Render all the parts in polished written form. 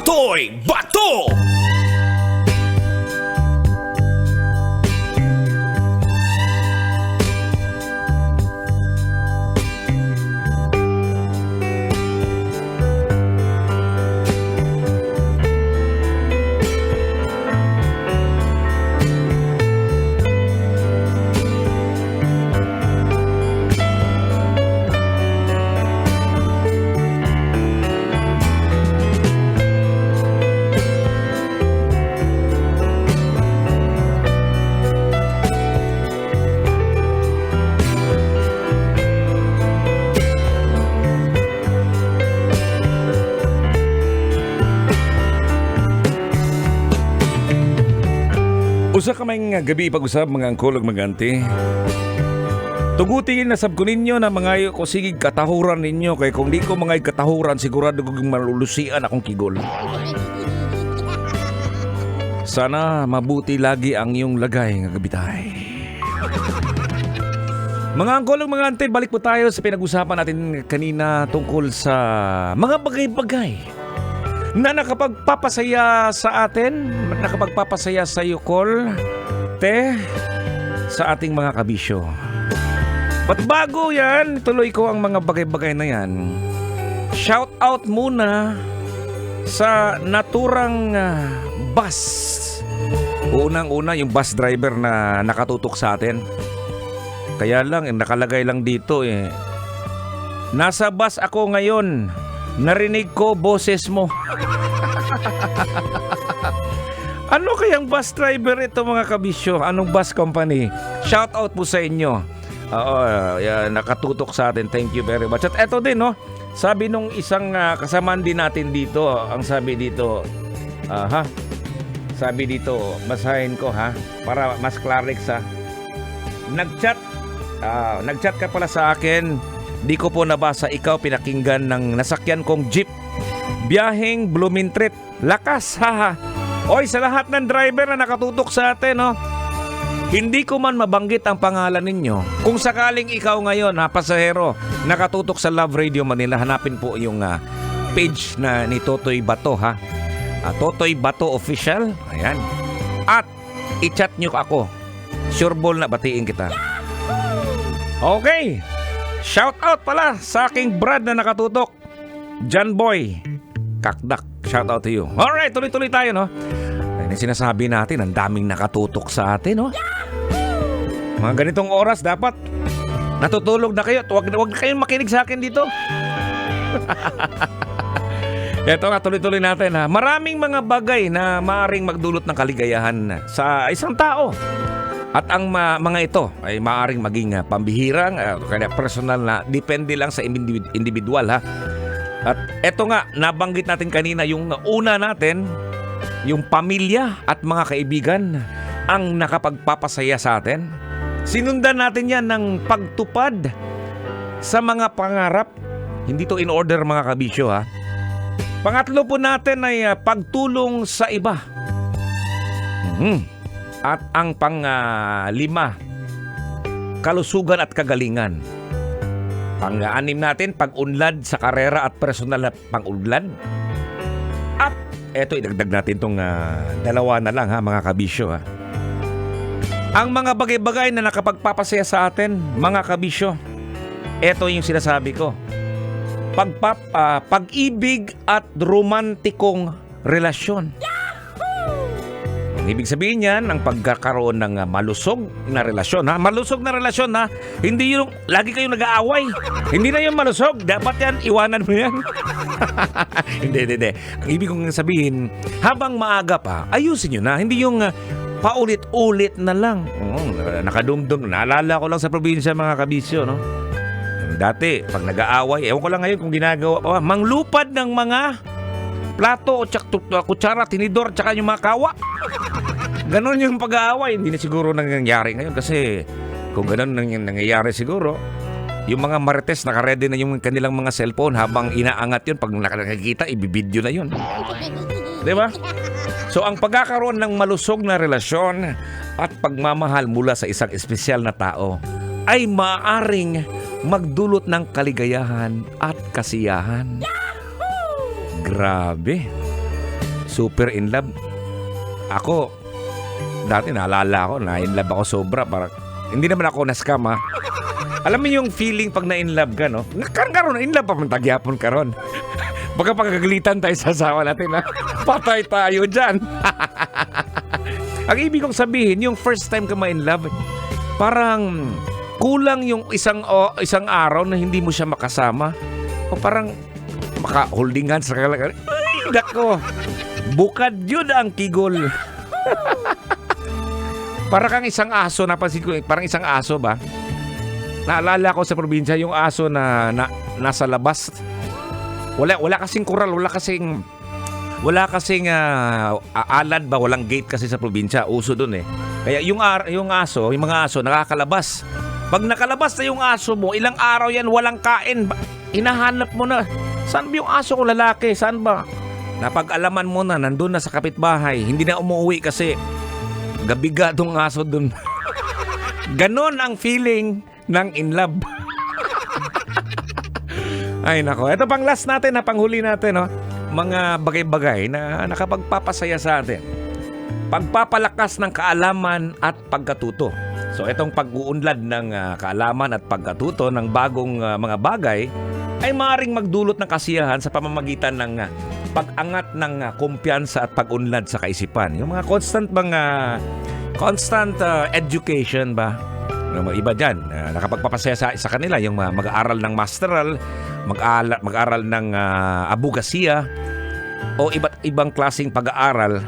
Totoy Bato! Usa ka may gabi pag-usab mga angkol ug mga auntie. Tugutin na sab ko ninyo na mga ko sigig katahuran ninyo kay kung di ko mga katahuran sigurado kong malulusian akong kigol. Sana mabuti lagi ang iyong lagay nga gabitay. Mga angkol ug mga auntie, balik po tayo sa pinag-usapan natin kanina tungkol sa mga bagay-bagay na nakapagpapasaya sa atin, nakapagpapasaya sa Yukol, sa ating mga kabisyo. But bago yan, tuloy ko ang mga bagay-bagay na yan. Shout out muna sa naturang bus. Unang-una yung bus driver na nakatutok sa atin. Kaya lang, nakalagay lang dito nasa bus ako ngayon. Narinig ko boses mo. Ano kayang bus driver ito mga kabisyo? Anong bus company? Shout out po sa inyo. Nakatutok sa atin. Thank you very much. At eto din, no? Sabi nung isang kasamaan din natin dito, ang sabi dito, sabi dito, basahin ko para mas clarix Nag-chat ka pala sa akin. Di ko po nabasa, ikaw pinakinggan ng nasakyan kong jeep. Biyaheng Blumentritt. Lakas, haha. Oy, sa lahat ng driver na nakatutok sa atin, hindi ko man mabanggit ang pangalan ninyo. Kung sakaling ikaw ngayon, pasahero, nakatutok sa Love Radio Manila, hanapin po yung page na ni Totoy Bato, Totoy Bato Official. Ayan. At i-chat nyo ako. Sure ball na batiin kita. Okay. Shout out pala sa aking Brad na nakatutok. John Boy Kakdak, shout out to you. Alright, tuloy-tuloy tayo, no? Ayun yung sinasabi natin, ang daming nakatutok sa atin, no? Mga ganitong oras dapat natutulog na kayo. Huwag na kayong makinig sa akin dito. Eto nga, tuloy-tuloy natin, Maraming mga bagay na maaaring magdulot ng kaligayahan sa isang tao. At ang mga ito ay maaaring maging pambihirang, kaya personal na, depende lang sa individual, At eto nga, nabanggit natin kanina, yung una natin, yung pamilya at mga kaibigan ang nakapagpapasaya sa atin. Sinundan natin yan ng pagtupad sa mga pangarap. Hindi to in order mga kabisyo, Pangatlo po natin ay pagtulong sa iba. At ang pang-lima, kalusugan at kagalingan. Pang-anim natin, pag-unlad sa karera at personal na pang-unlad. At eto, idagdag natin itong dalawa na lang mga kabisyo. Ang mga bagay-bagay na nakapagpapasaya sa atin, mga kabisyo, eto yung sinasabi ko. Pag-ibig at romantikong relasyon. Ibig sabihin yan, ang pagkakaroon ng malusog na relasyon. Malusog na relasyon, hindi yung lagi kayong nag-aaway. Hindi na yung malusog. Dapat yan, iwanan mo yan. Hindi. Ang ibig kong sabihin, habang maaga pa, ayusin nyo na. Hindi yung paulit-ulit na lang. Nakadumdum. Naalala ko lang sa probinsya mga kabisyo, no? Dati, pag nag-aaway, ewan ko lang ngayon kung ginagawa pa, manglupad ng mga plato o kutsara, tinidor, tsaka yung mga kawa. Ganon yung pag-aaway. Hindi na siguro nangyayari ngayon kasi kung ganon nangyayari siguro, yung mga marites nakaredy na yung kanilang mga cellphone habang inaangat yun. Pag nakakita, ibibidyo na yun. Diba? So ang pagkakaroon ng malusog na relasyon at pagmamahal mula sa isang espesyal na tao ay maaaring magdulot ng kaligayahan at kasiyahan. Grabe. super in love. Ako, dati naalala ko, na in love ako sobra. Parang, hindi naman ako na-scam ha. Alam mo yung feeling pag na-in love ka, no? Karon na in love pa man tagyapon karon. Baka pagkagalitan tayo sa asawa natin ha. Patay tayo dyan. Ang ibig kong sabihin, yung first time ka ma-in love, parang kulang yung isang araw na hindi mo siya makasama. O parang maka-holding hands sa kalagalan. Ay, dako. Bukad yun ang kigol. Para kang isang aso, napansin ko, parang isang aso ba? Naalala ko sa probinsya, yung aso na nasa labas. Wala kasing kural, wala kasing alad ba, walang gate kasi sa probinsya, uso dun eh. Kaya yung mga aso nakakalabas. Pag nakalabas na yung aso mo, ilang araw yan walang kain. Hinahanap mo na, saan ba yung aso ko lalaki? Saan ba? Napag-alaman mo na, nandun na sa kapitbahay. Hindi na umuwi kasi gabiga tong aso dun. Ganon ang feeling ng in love. Ay nako, ito pang last natin, panghuli natin, no? Mga bagay-bagay na nakapagpapasaya sa atin. Pagpapalakas ng kaalaman at pagkatuto. So itong pag-uunlad ng kaalaman at pagkatuto ng bagong mga bagay ay maaaring magdulot ng kasiyahan sa pamamagitan ng pag-angat ng kumpiyansa at pag-unlad sa kaisipan. Yung mga constant education ba? Yung iba dyan, nakapagpapasaya sa kanila yung mag-aaral ng masteral, mag-aaral ng abogasiya, o iba't ibang klaseng pag-aaral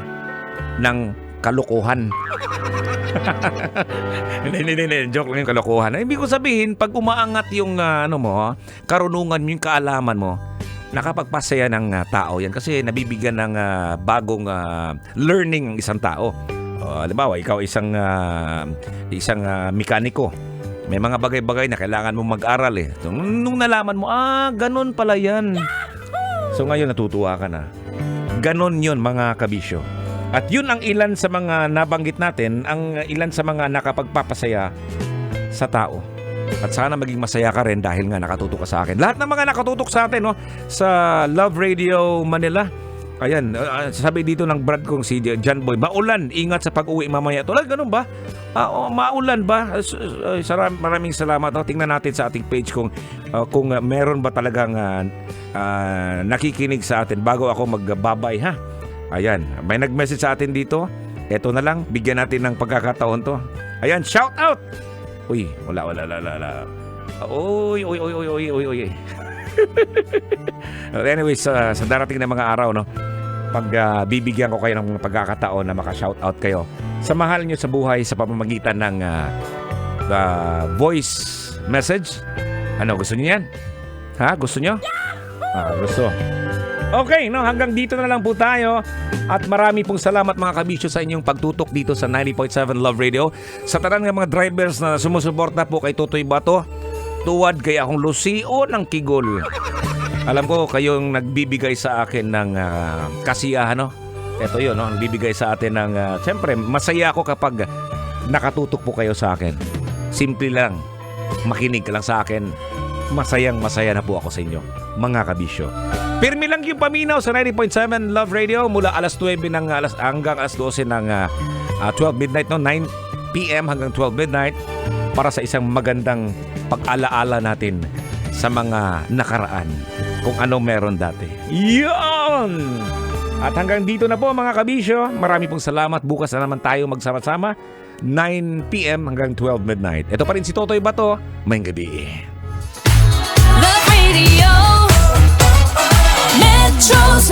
ng kalokohan. Hindi, joke lang yung kalokohan. Ibig ko sabihin, pag umaangat yung karunungan mo, yung kaalaman mo, nakapagpasaya ng tao yan kasi nabibigyan ng bagong learning ang isang tao. Halimbawa, ikaw isang mekaniko. May mga bagay-bagay na kailangan mong mag-aral eh. So, nung nalaman mo, ganun pala yan. So ngayon natutuwa ka na. Ganon yun mga kabisyo. At yun ang ilan sa mga nabanggit natin, ang ilan sa mga nakapagpapasaya sa tao. At sana maging masaya ka rin dahil nga nakatutok ka sa akin. Lahat ng mga nakatutok sa atin, no, sa Love Radio Manila. Ayan, sabi dito ng brad kong si John Boy, maulan, ingat sa pag-uwi mamaya. Tulad, ganun ba? Maulan ba? Maraming salamat. Tingnan natin sa ating page kung meron ba talagang nakikinig sa atin bago ako magbabay, ha? Ayan, may nag-message sa atin dito. Eto na lang, bigyan natin ng pagkakataon to. Ayan, shout out! Uy, wala. Uy. Anyways, sa darating na mga araw, no, bibigyan ko kayo ng pagkakataon na maka-shoutout kayo sa mahal nyo sa buhay sa pamamagitan ng voice message. Ano, gusto nyo yan? Ha? Gusto nyo? Gusto. Okay, no, hanggang dito na lang po tayo. At marami pong salamat mga kabisyo sa inyong pagtutok dito sa 90.7 Love Radio. Sa tanan ng mga drivers na sumusuporta po kay Totoy Bato, tuwad kay akong Lucio ng Kigol. Alam ko kayong nagbibigay sa akin ng kasiyahan, no? Ito yun, no? Nagbibigay sa atin ng siyempre, masaya ako kapag nakatutok po kayo sa akin. Simple lang, makinig ka lang sa akin. Masayang-masaya na po ako sa inyo, mga kabisyo. Pirmi lang yung paminaw sa 90.7 Love Radio mula alas 9 hanggang alas 12 ng 12 midnight, no? 9 p.m. hanggang 12 midnight para sa isang magandang pag-alaala natin sa mga nakaraan kung ano meron dati. Yan! At hanggang dito na po mga kabisyo. Marami pong salamat. Bukas na naman tayo magsama-sama 9 p.m. hanggang 12 midnight. Ito pa rin si Totoy Bato. Mayang gabi. Love Radio Metro's